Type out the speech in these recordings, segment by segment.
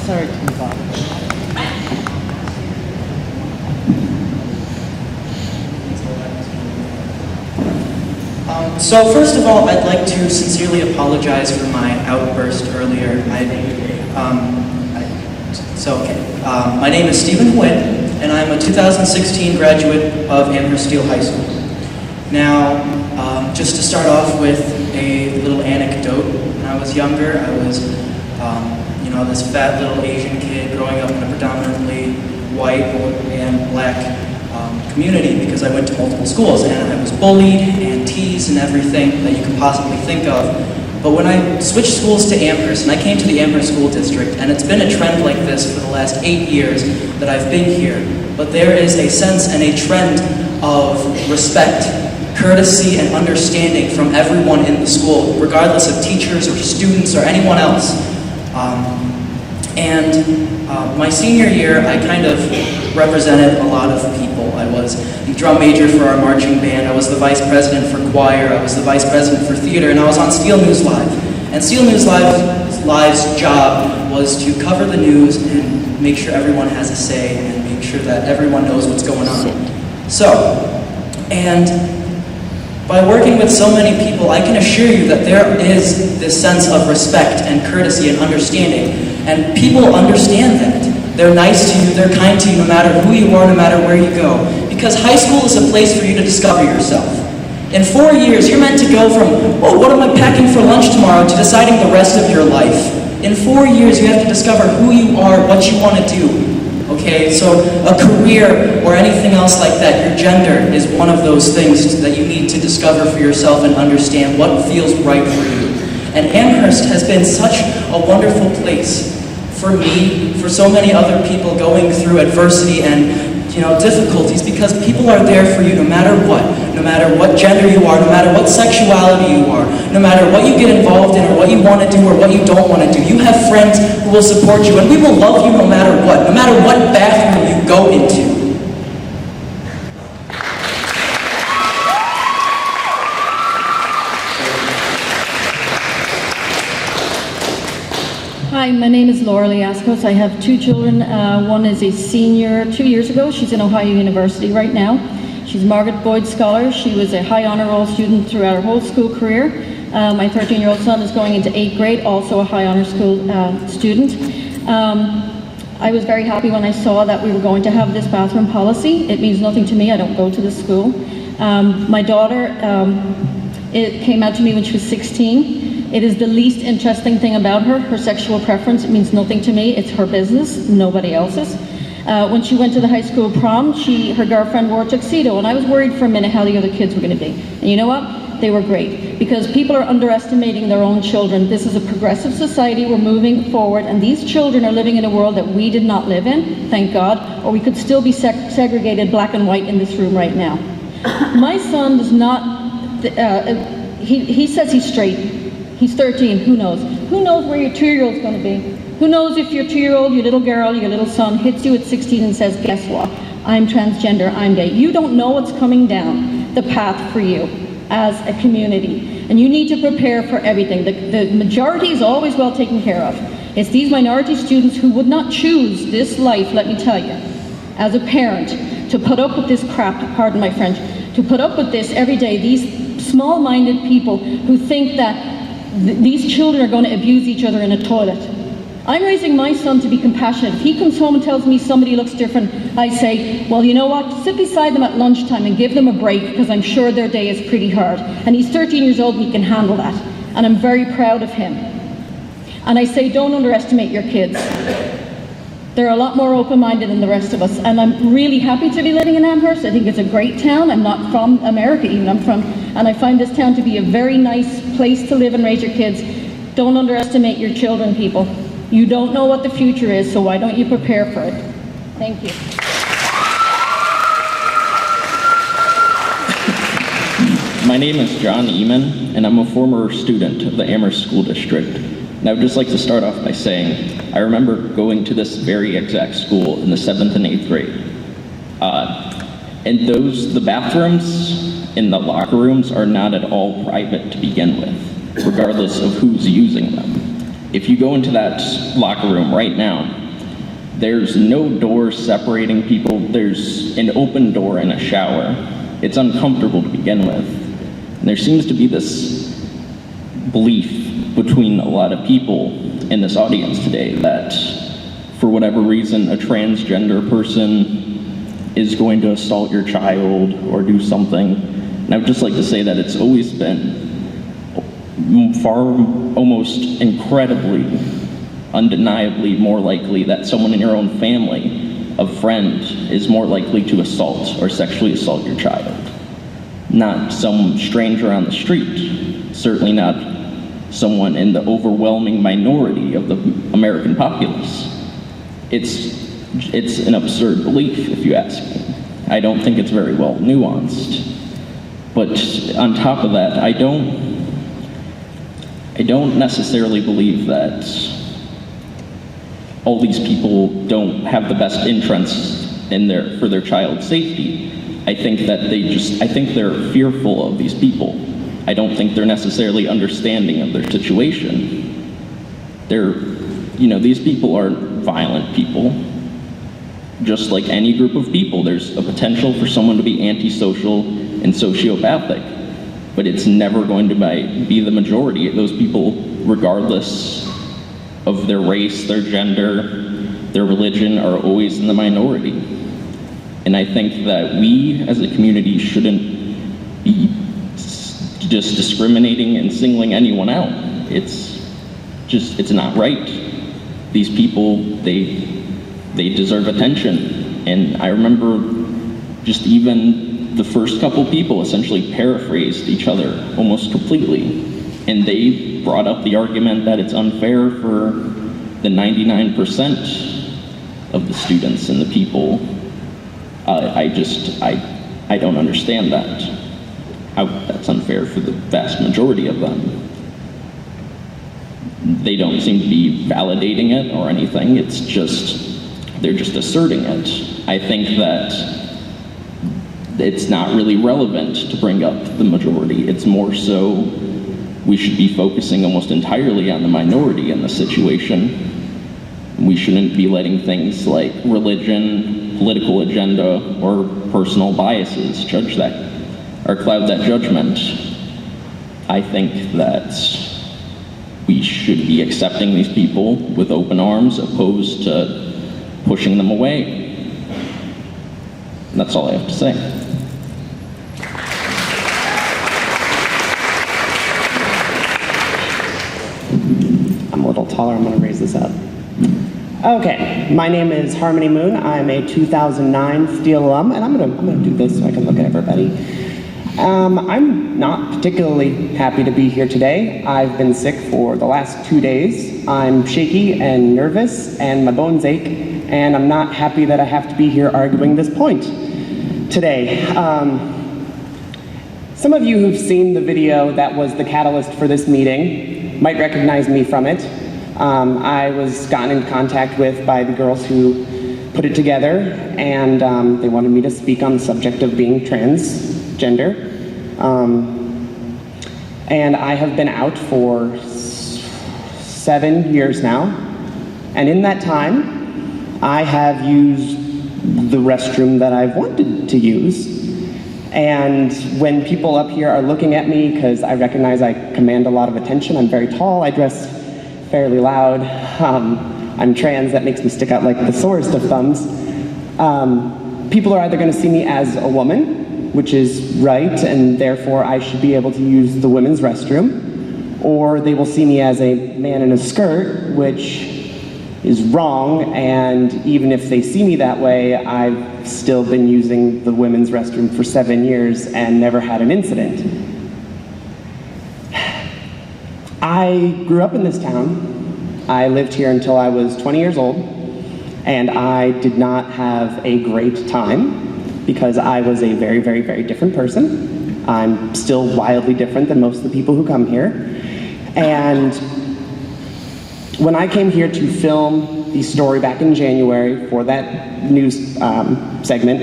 Sorry to move on. So first of all, I'd like to sincerely apologize for my outburst earlier. My name is Stephen Huyt, and I'm a 2016 graduate of Amherst High School. Now, just to start off with a little anecdote, when I was younger, I was, this fat little Asian kid growing up in a predominantly white and black community because I went to multiple schools, and I was bullied and teased and everything that you could possibly think of. But when I switched schools to Amherst, and I came to the Amherst School District, and it's been a trend like this for the last 8 years that I've been here, but there is a sense and a trend of respect, courtesy, and understanding from everyone in the school, regardless of teachers or students or anyone else. My senior year, I kind of represented a lot of people. I was the drum major for our marching band, I was the vice president for choir, I was the vice president for theater, and I was on Steel News Live. And Steel News Live's job was to cover the news and make sure everyone has a say and make sure that everyone knows what's going on. By working with so many people, I can assure you that there is this sense of respect and courtesy and understanding. And people understand that. They're nice to you, they're kind to you, no matter who you are, no matter where you go. Because high school is a place for you to discover yourself. In 4 years, you're meant to go from, oh, what am I packing for lunch tomorrow, to deciding the rest of your life. In 4 years, you have to discover who you are, what you want to do. Okay, so a career or anything else like that, your gender is one of those things that you need to discover for yourself and understand what feels right for you. And Amherst has been such a wonderful place for me, for so many other people going through adversity and difficulties, because people are there for you no matter what gender you are, no matter what sexuality you are, no matter what you get involved in or what you want to do or what you don't want to do. You have friends who will support you, and we will love you no matter what bathroom you go into. Hi, my name is Laura Liascos. I have 2 children. One is a senior 2 years ago. She's in Ohio University right now. She's Margaret Boyd Scholar. She was a high honor roll student throughout her whole school career. My 13-year-old son is going into 8th grade, also a high honor school student. I was very happy when I saw that we were going to have this bathroom policy. It means nothing to me. I don't go to this school. My daughter, it came out to me when she was 16. It is the least interesting thing about her sexual preference. It means nothing to me. It's her business, nobody else's. When she went to the high school prom, her girlfriend wore a tuxedo, and I was worried for a minute how the other kids were going to be. And you know what? They were great, because people are underestimating their own children. This is a progressive society. We're moving forward, and these children are living in a world that we did not live in, thank God, or we could still be segregated black and white in this room right now. My son does not, he says he's straight. He's 13, who knows? Who knows where your 2-year-old's going to be? Who knows if your 2-year-old, your little girl, your little son hits you at 16 and says, guess what? I'm transgender, I'm gay. You don't know what's coming down the path for you as a community. And you need to prepare for everything. The majority is always well taken care of. It's these minority students who would not choose this life, let me tell you, as a parent, to put up with this crap, pardon my French, to put up with this every day. These small-minded people who think that these children are going to abuse each other in a toilet. I'm raising my son to be compassionate. If he comes home and tells me somebody looks different, I say, well, you know what, sit beside them at lunchtime and give them a break, because I'm sure their day is pretty hard. And he's 13 years old and he can handle that. And I'm very proud of him. And I say, don't underestimate your kids. They're a lot more open-minded than the rest of us. And I'm really happy to be living in Amherst. I think it's a great town. I'm not from America even, and I find this town to be a very nice place to live and raise your kids. Don't underestimate your children, people. You don't know what the future is, so why don't you prepare for it? Thank you. My name is John Eamon, and I'm a former student of the Amherst School District. And I would just like to start off by saying, I remember going to this very exact school in the 7th and 8th grade. And the bathrooms in the locker rooms are not at all private to begin with, regardless of who's using them. If you go into that locker room right now, there's no doors separating people. There's an open door and a shower. It's uncomfortable to begin with. And there seems to be this belief between a lot of people in this audience today that for whatever reason, a transgender person is going to assault your child or do something. And I would just like to say that it's always been almost incredibly, undeniably more likely that someone in your own family, a friend, is more likely to assault or sexually assault your child. Not some stranger on the street, certainly not someone in the overwhelming minority of the American populace. It's an absurd belief, if you ask me. I don't think it's very well nuanced. But on top of that, I don't necessarily believe that all these people don't have the best interests for their child's safety. I think they're fearful of these people. I don't think they're necessarily understanding of their situation. These people are violent people. Just like any group of people, there's a potential for someone to be antisocial and sociopathic, but it's never going to be the majority. Those people, regardless of their race, their gender, their religion, are always in the minority. And I think that we as a community shouldn't be just discriminating and singling anyone out. It's not right. These people, they deserve attention. And I remember just even the first couple people essentially paraphrased each other almost completely. And they brought up the argument that it's unfair for the 99% of the students and the people. I don't understand that. How that's unfair for the vast majority of them. They don't seem to be validating it or anything. They're just asserting it. I think that it's not really relevant to bring up the majority. It's more so we should be focusing almost entirely on the minority in the situation. We shouldn't be letting things like religion, political agenda, or personal biases judge that or cloud that judgment. I think that we should be accepting these people with open arms, opposed to pushing them away. And that's all I have to say. I'm a little taller, I'm gonna raise this up. Okay, my name is Harmony Moon. I'm a 2009 Steele alum, and I'm gonna do this so I can look at everybody. I'm not particularly happy to be here today. I've been sick for the last 2 days. I'm shaky and nervous, and my bones ache, and I'm not happy that I have to be here arguing this point today. Some of you who've seen the video that was the catalyst for this meeting might recognize me from it. I was gotten in contact with by the girls who put it together, and they wanted me to speak on the subject of being transgender. And I have been out for 7 years now, and in that time, I have used the restroom that I've wanted to use. And when people up here are looking at me, because I recognize I command a lot of attention, I'm very tall, I dress fairly loud, I'm trans, that makes me stick out like the sorest of thumbs. People are either going to see me as a woman, which is right, and therefore I should be able to use the women's restroom, or they will see me as a man in a skirt, which is wrong, and even if they see me that way, I've still been using the women's restroom for 7 years and never had an incident. I grew up in this town. I lived here until I was 20 years old, and I did not have a great time because I was a very, very, very different person. I'm still wildly different than most of the people who come here. And when I came here to film the story back in January for that news segment,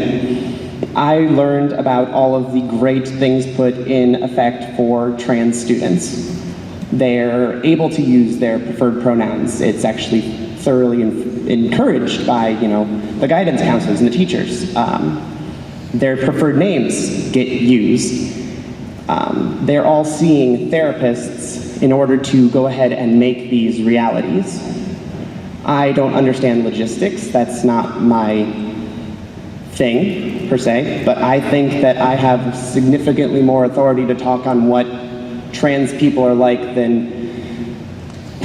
I learned about all of the great things put in effect for trans students. They're able to use their preferred pronouns. It's actually thoroughly encouraged by, the guidance counselors and the teachers. Their preferred names get used. They're all seeing therapists in order to go ahead and make these realities. I don't understand logistics. That's not my thing, per se, but I think that I have significantly more authority to talk on what trans people are like than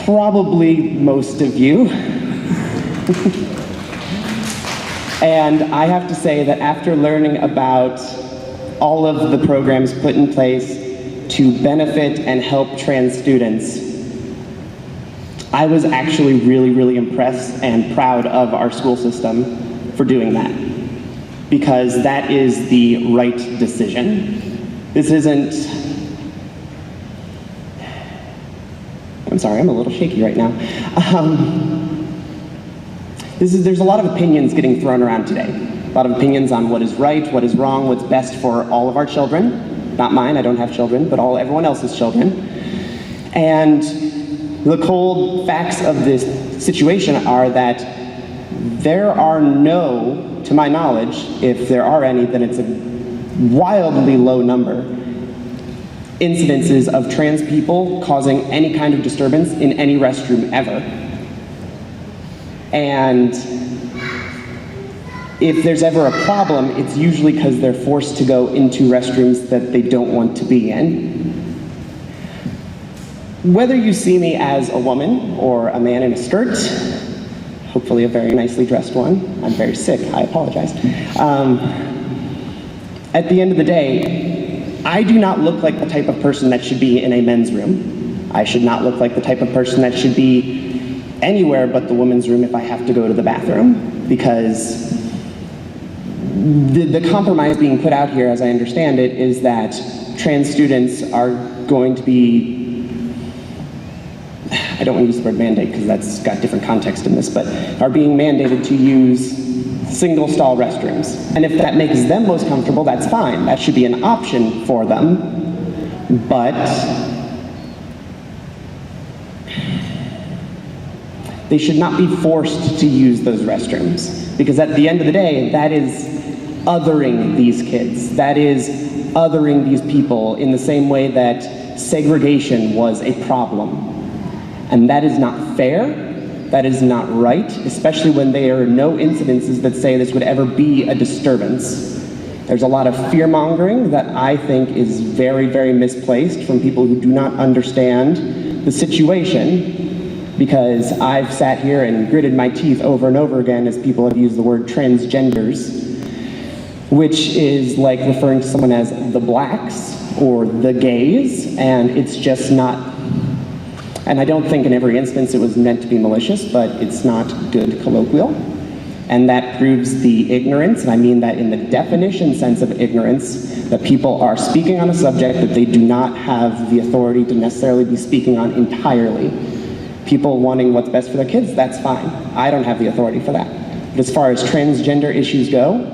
probably most of you. And I have to say that after learning about all of the programs put in place to benefit and help trans students, I was actually really, really impressed and proud of our school system for doing that, because that is the right decision. This isn't, I'm sorry, I'm a little shaky right now. There's a lot of opinions getting thrown around today. A lot of opinions on what is right, what is wrong, what's best for all of our children. Not mine, I don't have children, but everyone else's children. And the cold facts of this situation are that there are no, to my knowledge, if there are any, then it's a wildly low number, incidences of trans people causing any kind of disturbance in any restroom ever. And if there's ever a problem, it's usually because they're forced to go into restrooms that they don't want to be in. Whether you see me as a woman or a man in a skirt, hopefully a very nicely dressed one, I'm very sick, I apologize. At the end of the day, I do not look like the type of person that should be in a men's room. I should not look like the type of person that should be anywhere but the women's room if I have to go to the bathroom, because the compromise being put out here, as I understand it, is that trans students are going to be, I don't want to use the word mandate because that's got different context in this, but are being mandated to use single stall restrooms. And if that makes them most comfortable, that's fine. That should be an option for them. But they should not be forced to use those restrooms, because at the end of the day, that is othering these kids. That is othering these people in the same way that segregation was a problem. And that is not fair, that is not right, especially when there are no incidences that say this would ever be a disturbance. There's a lot of fear-mongering that I think is very, very misplaced from people who do not understand the situation, because I've sat here and gritted my teeth over and over again as people have used the word transgenders, which is like referring to someone as the blacks or the gays, and it's just not, and I don't think in every instance it was meant to be malicious, but it's not good colloquial. And that proves the ignorance, and I mean that in the definition sense of ignorance, that people are speaking on a subject that they do not have the authority to necessarily be speaking on entirely. People wanting what's best for their kids, that's fine. I don't have the authority for that. But as far as transgender issues go,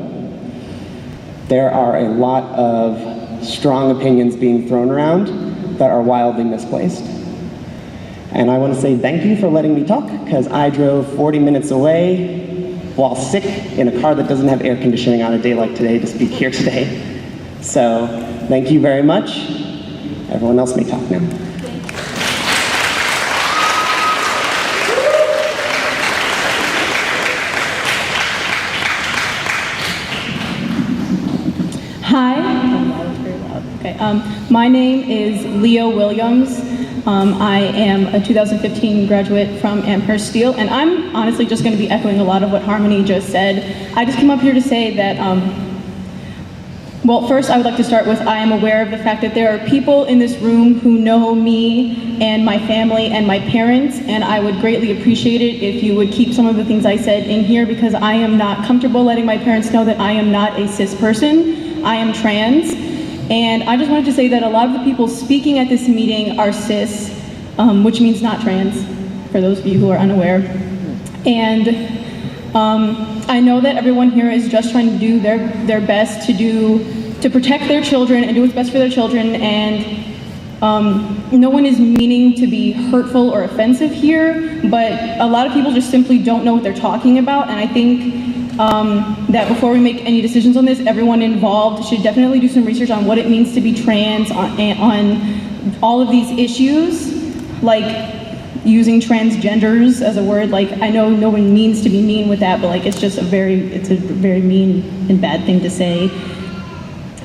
there are a lot of strong opinions being thrown around that are wildly misplaced. And I want to say thank you for letting me talk, because I drove 40 minutes away while sick in a car that doesn't have air conditioning on a day like today to speak here today. So thank you very much. Everyone else may talk now. Hi. That was very loud. Okay. My name is Leo Williams. I am a 2015 graduate from Amherst Steel, and I'm honestly just going to be echoing a lot of what Harmony just said. I just came up here to say that, well, first I would like to start with I am aware of the fact that there are people in this room who know me and my family and my parents, and I would greatly appreciate it if you would keep some of the things I said in here, because I am not comfortable letting my parents know that I am not a cis person. I am trans. And I just wanted to say that a lot of the people speaking at this meeting are cis, which means not trans, for those of you who are unaware. And I know that everyone here is just trying to do their best to protect their children and do what's best for their children. And No one is meaning to be hurtful or offensive here, but a lot of people just simply don't know what they're talking about, and I think that before we make any decisions on this, everyone involved should definitely do some research on what it means to be trans, on all of these issues, like using transgenders as a word. Like, I know no one means to be mean with that, but like it's a very mean and bad thing to say.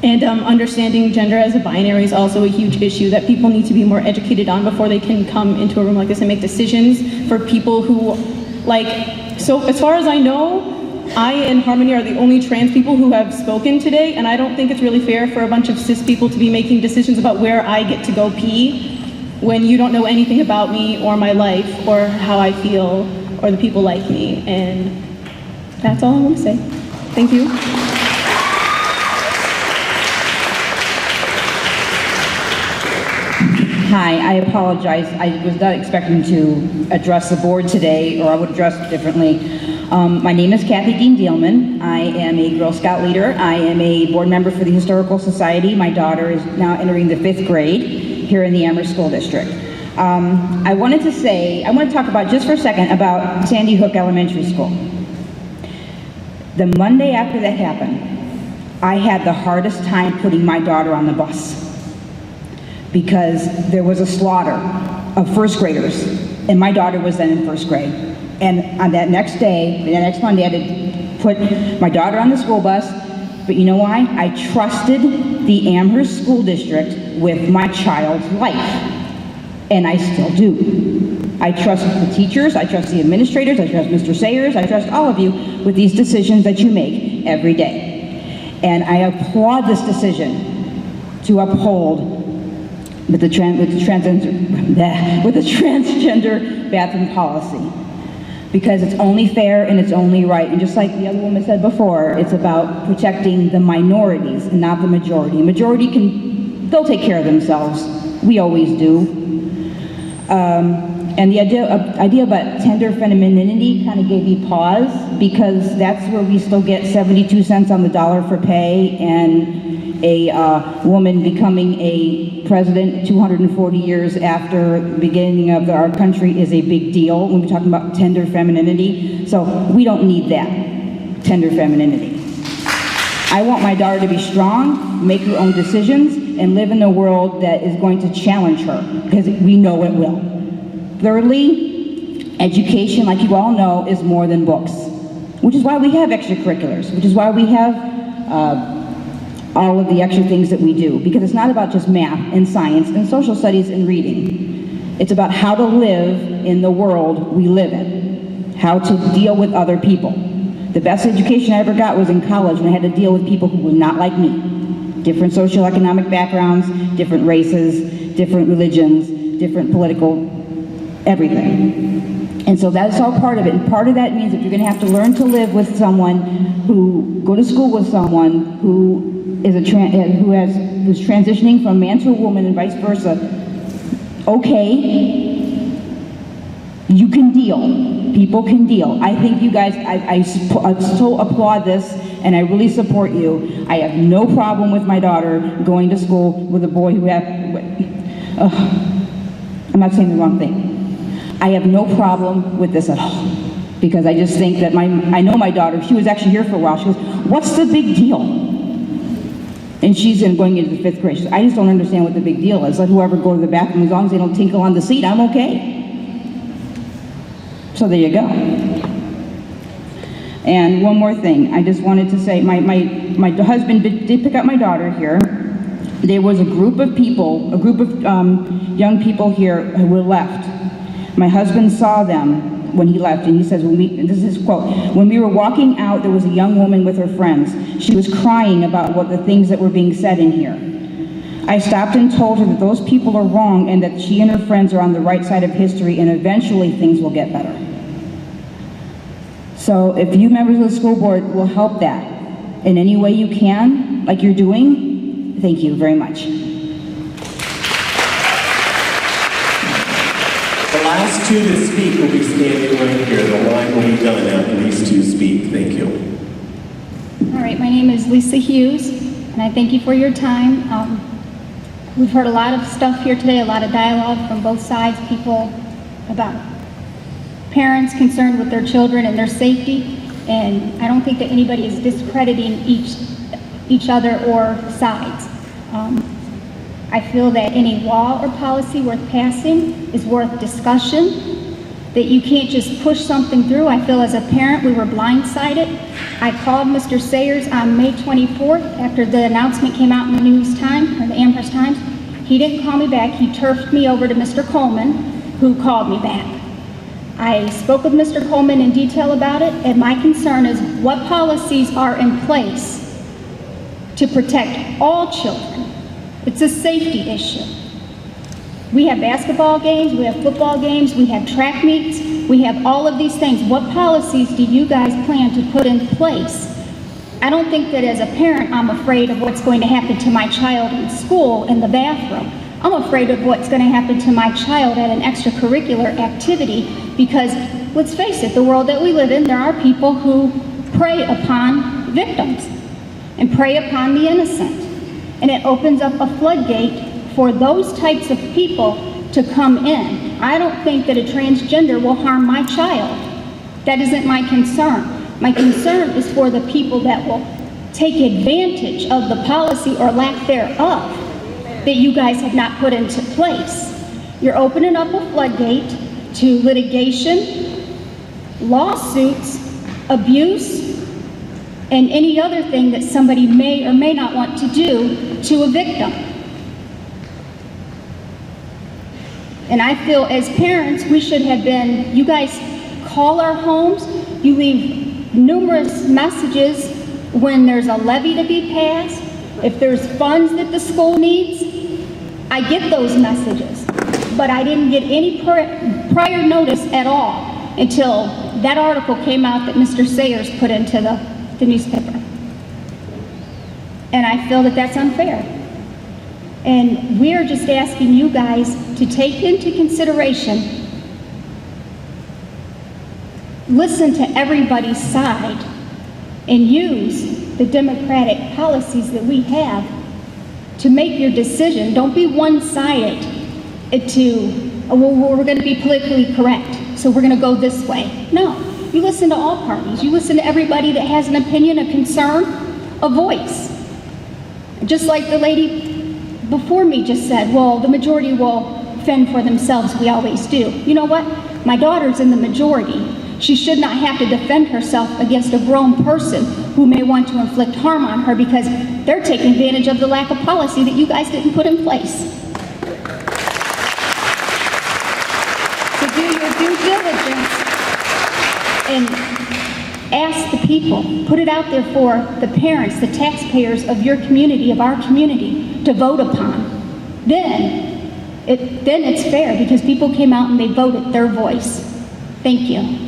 And understanding gender as a binary is also a huge issue that people need to be more educated on before they can come into a room like this and make decisions for people who, like, so as far as I know, I and Harmony are the only trans people who have spoken today, and I don't think it's really fair for a bunch of cis people to be making decisions about where I get to go pee when you don't know anything about me or my life or how I feel or the people like me. And that's all I want to say. Thank you. Hi, I apologize. I was not expecting to address the board today, or I would address it differently. My name is Kathy Dean Dealman. I am a Girl Scout leader. I am a board member for the Historical Society. My daughter is now entering the 5th grade here in the Amherst School District. I want to talk about, just for a second, about Sandy Hook Elementary School. The Monday after that happened, I had the hardest time putting my daughter on the bus, because there was a slaughter of first graders, and my daughter was then in 1st grade. And on that next day, the next Monday, I had to put my daughter on the school bus. But you know why? I trusted the Amherst School District with my child's life, and I still do. I trust the teachers, I trust the administrators, I trust Mr. Sayers, I trust all of you with these decisions that you make every day. And I applaud this decision to uphold with the transgender bathroom policy, because it's only fair and it's only right. And just like the other woman said before, it's about protecting the minorities and not the majority. Majority they'll take care of themselves. We always do. And the idea about tender femininity kind of gave me pause, because that's where we still get 72 cents on the dollar for pay, and a woman becoming a president 240 years after the beginning of our country is a big deal when we're talking about tender femininity. So we don't need that tender femininity. I want my daughter to be strong, make her own decisions, and live in a world that is going to challenge her, because we know it will. Thirdly, education, like you all know, is more than books, which is why we have extracurriculars, which is why we have all of the extra things that we do, because it's not about just math and science and social studies and reading. It's about how to live in the world we live in, how to deal with other people. The best education I ever got was in college, when I had to deal with people who were not like me. Different socioeconomic backgrounds, different races, different religions, different political, everything. And so that's all part of it. And part of that means that you're going to have to learn to live with someone go to school with someone who's transitioning from man to a woman and vice versa. Okay, you can deal. People can deal. I think you guys, I so applaud this, and I really support you. I have no problem with my daughter going to school with a boy who I'm not saying the wrong thing. I have no problem with this at all, because I just think that I know my daughter. She was actually here for a while. She goes, "What's the big deal?" And she's going into the 5th grade. She says, "I just don't understand what the big deal is. Let whoever go to the bathroom, as long as they don't tinkle on the seat, I'm okay." So there you go. And one more thing, I just wanted to say, my husband did pick up my daughter here. There was a group of young people here who were left. My husband saw them when he left, and he says, this is his quote, "When we were walking out, there was a young woman with her friends. She was crying about the things that were being said in here. I stopped and told her that those people are wrong, and that she and her friends are on the right side of history, and eventually things will get better." So if you members of the school board will help that in any way you can, like you're doing, thank you very much. The last two to speak will be standing right here. The line will be done after these two speak. Thank you. All right, my name is Lisa Hughes, and I thank you for your time. We've heard a lot of stuff here today, a lot of dialogue from both sides, people about parents concerned with their children and their safety, and I don't think that anybody is discrediting each other or sides. I feel that any law or policy worth passing is worth discussion, that you can't just push something through. I feel as a parent we were blindsided. I called Mr. Sayers on May 24th after the announcement came out in the News Times, or the Amherst Times. He didn't call me back. He turfed me over to Mr. Coleman, who called me back. I spoke with Mr. Coleman in detail about it, and my concern is what policies are in place to protect all children. It's a safety issue. We have basketball games, we have football games, we have track meets, we have all of these things. What policies do you guys plan to put in place? I don't think that as a parent I'm afraid of what's going to happen to my child in school in the bathroom. I'm afraid of what's going to happen to my child at an extracurricular activity, because let's face it, the world that we live in, there are people who prey upon victims and prey upon the innocent. And it opens up a floodgate for those types of people to come in. I don't think that a transgender will harm my child. That isn't my concern. My concern is for the people that will take advantage of the policy or lack thereof that you guys have not put into place. You're opening up a floodgate to litigation, lawsuits, abuse, and any other thing that somebody may or may not want to do to a victim. And I feel as parents, we should have been, you guys call our homes, you leave numerous messages when there's a levy to be passed, if there's funds that the school needs. I get those messages, but I didn't get any prior notice at all until that article came out that Mr. Sayers put into the newspaper. And I feel that that's unfair. And we're just asking you guys to take into consideration, listen to everybody's side, and use the democratic policies that we have to make your decision. Don't be one-sided well, we're going to be politically correct, so we're going to go this way. No, you listen to all parties. You listen to everybody that has an opinion, a concern, a voice. Just like the lady before me just said, well, the majority will fend for themselves. We always do. You know what? My daughter's in the majority. She should not have to defend herself against a grown person who may want to inflict harm on her because they're taking advantage of the lack of policy that you guys didn't put in place. So do your due diligence and ask the people. Put it out there for the parents, the taxpayers of your community, of our community, to vote upon. Then it's fair because people came out and they voted their voice. Thank you.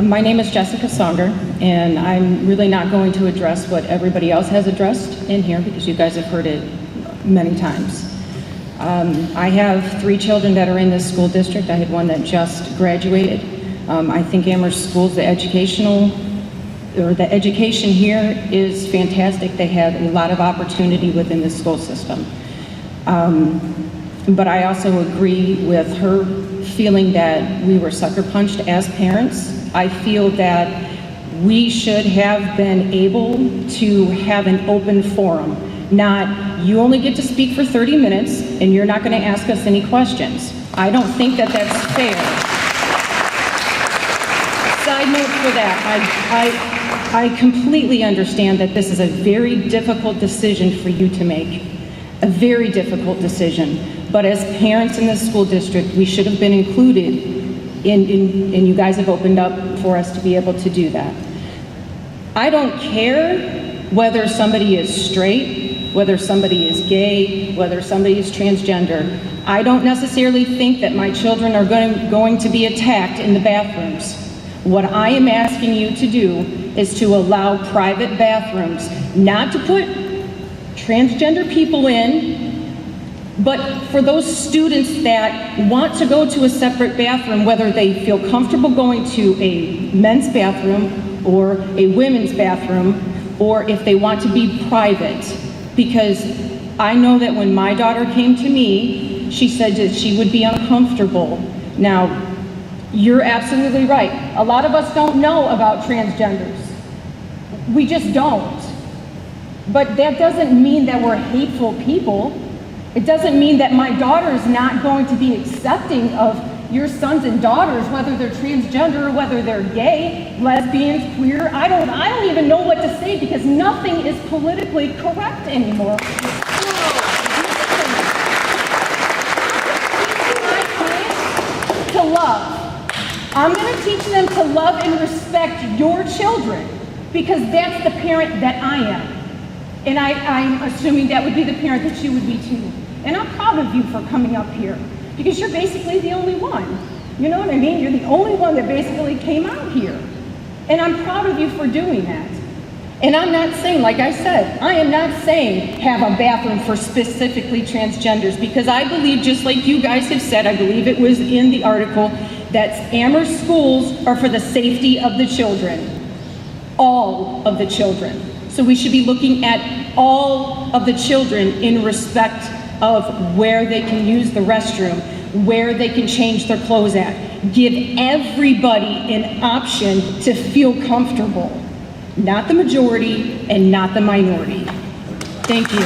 My name is Jessica Songer, and I'm really not going to address what everybody else has addressed in here because you guys have heard it many times. I have 3 children that are in this school district. I had one that just graduated. I think Amherst Schools, the education here is fantastic. They have a lot of opportunity within the school system. But I also agree with her feeling that we were sucker punched as parents. I feel that we should have been able to have an open forum, not you only get to speak for 30 minutes and you're not going to ask us any questions. I don't think that that's fair. Side note for that, I completely understand that this is a very difficult decision for you to make, a very difficult decision. But as parents in this school district, we should have been included and you guys have opened up for us to be able to do that. I don't care whether somebody is straight, whether somebody is gay, whether somebody is transgender. I don't necessarily think that my children are going to be attacked in the bathrooms. What I am asking you to do is to allow private bathrooms, not to put transgender people in, but for those students that want to go to a separate bathroom, whether they feel comfortable going to a men's bathroom or a women's bathroom, or if they want to be private. Because I know that when my daughter came to me, she said that she would be uncomfortable. Now, you're absolutely right. A lot of us don't know about transgenders. We just don't. But that doesn't mean that we're hateful people. It doesn't mean that my daughter is not going to be accepting of your sons and daughters, whether they're transgender or whether they're gay, lesbians, queer. I don't even know what to say because nothing is politically correct anymore. To love. I'm going to teach them to love and respect your children because that's the parent that I am. And I'm assuming that would be the parent that you would be too. And I'm proud of you for coming up here because you're basically the only one. You know what I mean? You're the only one that basically came out here. And I'm proud of you for doing that. And I'm not saying, like I said, I am not saying have a bathroom for specifically transgenders because I believe, just like you guys have said, I believe it was in the article, that Amherst schools are for the safety of the children. All of the children. So we should be looking at all of the children in respect of where they can use the restroom, where they can change their clothes at. Give everybody an option to feel comfortable. Not the majority and not the minority. Thank you.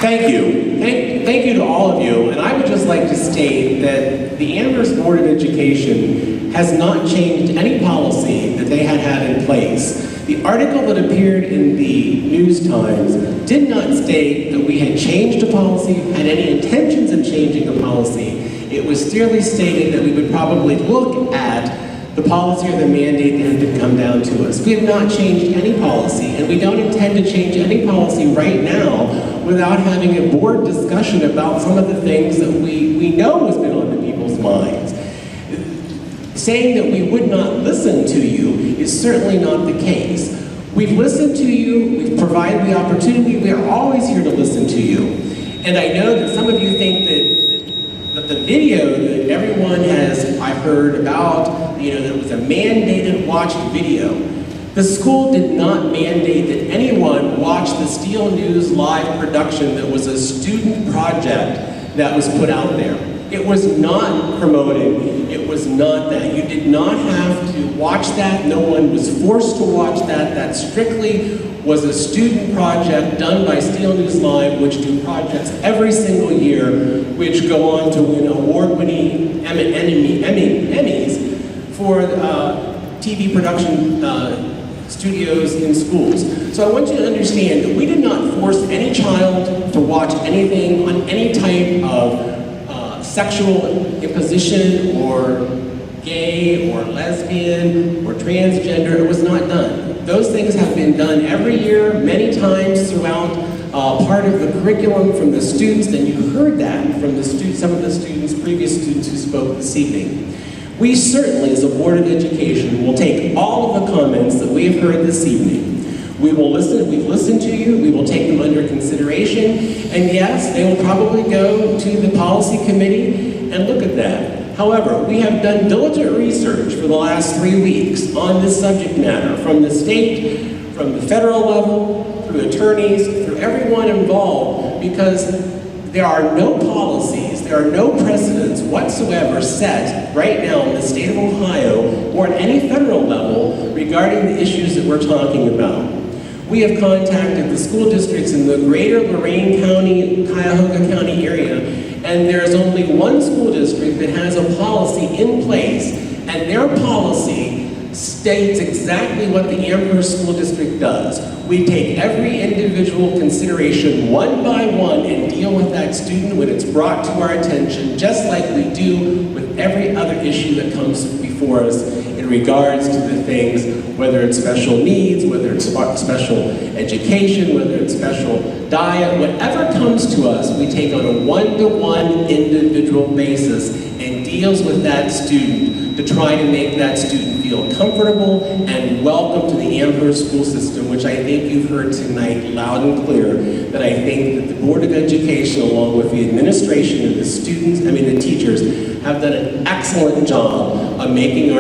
Thank you. Thank you to all of you. And I would just like to state that the Amherst Board of Education has not changed any policy that they had in place. The article that appeared in the News Times did not state that we had changed a policy, had any intentions of changing a policy. It was clearly stated that we would probably look at the policy or the mandate that had been come down to us. We have not changed any policy, and we don't intend to change any policy right now without having a board discussion about some of the things that we know has been on the people's minds. Saying that we would not listen to you is certainly not the case. We've listened to you, we've provided the opportunity, we are always here to listen to you. And I know that some of you think that the video that everyone has, I've heard about, that was a mandated watched video. The school did not mandate that anyone watch the Steel News live production that was a student project that was put out there. It was not promoted. It was not that. You did not have to watch that. No one was forced to watch that. That strictly was a student project done by Steel News Live, which do projects every single year, which go on to win award-winning Emmys for TV production studios in schools. So I want you to understand that we did not force any child to watch anything on any type of sexual imposition or gay or lesbian or transgender. It was not done. Those things have been done every year, many times throughout part of the curriculum from the students, and you heard that from some of the students, previous students who spoke this evening. We certainly, as a Board of Education, will take all of the comments that we have heard this evening. We will listen, we've listened to you, we will take them under consideration, and yes, they will probably go to the policy committee and look at that. However, we have done diligent research for the last 3 weeks on this subject matter, from the state, from the federal level, through attorneys, through everyone involved, because there are no policies, there are no precedents whatsoever set right now in the state of Ohio or at any federal level regarding the issues that we're talking about. We have contacted the school districts in the greater Lorain County, Cuyahoga County area, and there's only one school district that has a policy in place, and their policy states exactly what the Amherst School District does. We take every individual consideration one by one and deal with that student when it's brought to our attention, just like we do with every other issue that comes before us in regards to the things, whether it's special needs, whether it's special education, whether it's special diet, whatever comes to us, we take on a one-to-one individual basis and deal deals with that student to try to make that student feel comfortable and welcome to the Amherst school system, which I think you've heard tonight loud and clear, that I think that the Board of Education, along with the administration and the teachers, have done an excellent job of making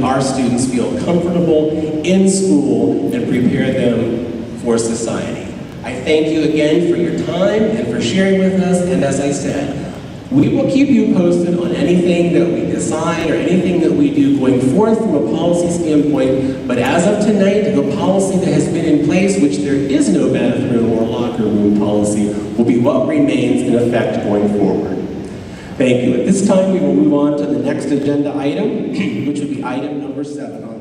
our students feel comfortable in school and prepare them for society. I thank you again for your time and for sharing with us, and as I said, we will keep you posted on anything that we decide or anything that we do going forth from a policy standpoint, but as of tonight, the policy that has been in place, which there is no bathroom or locker room policy, will be what remains in effect going forward. Thank you. At this time, we will move on to the next agenda item, which would be item number 7.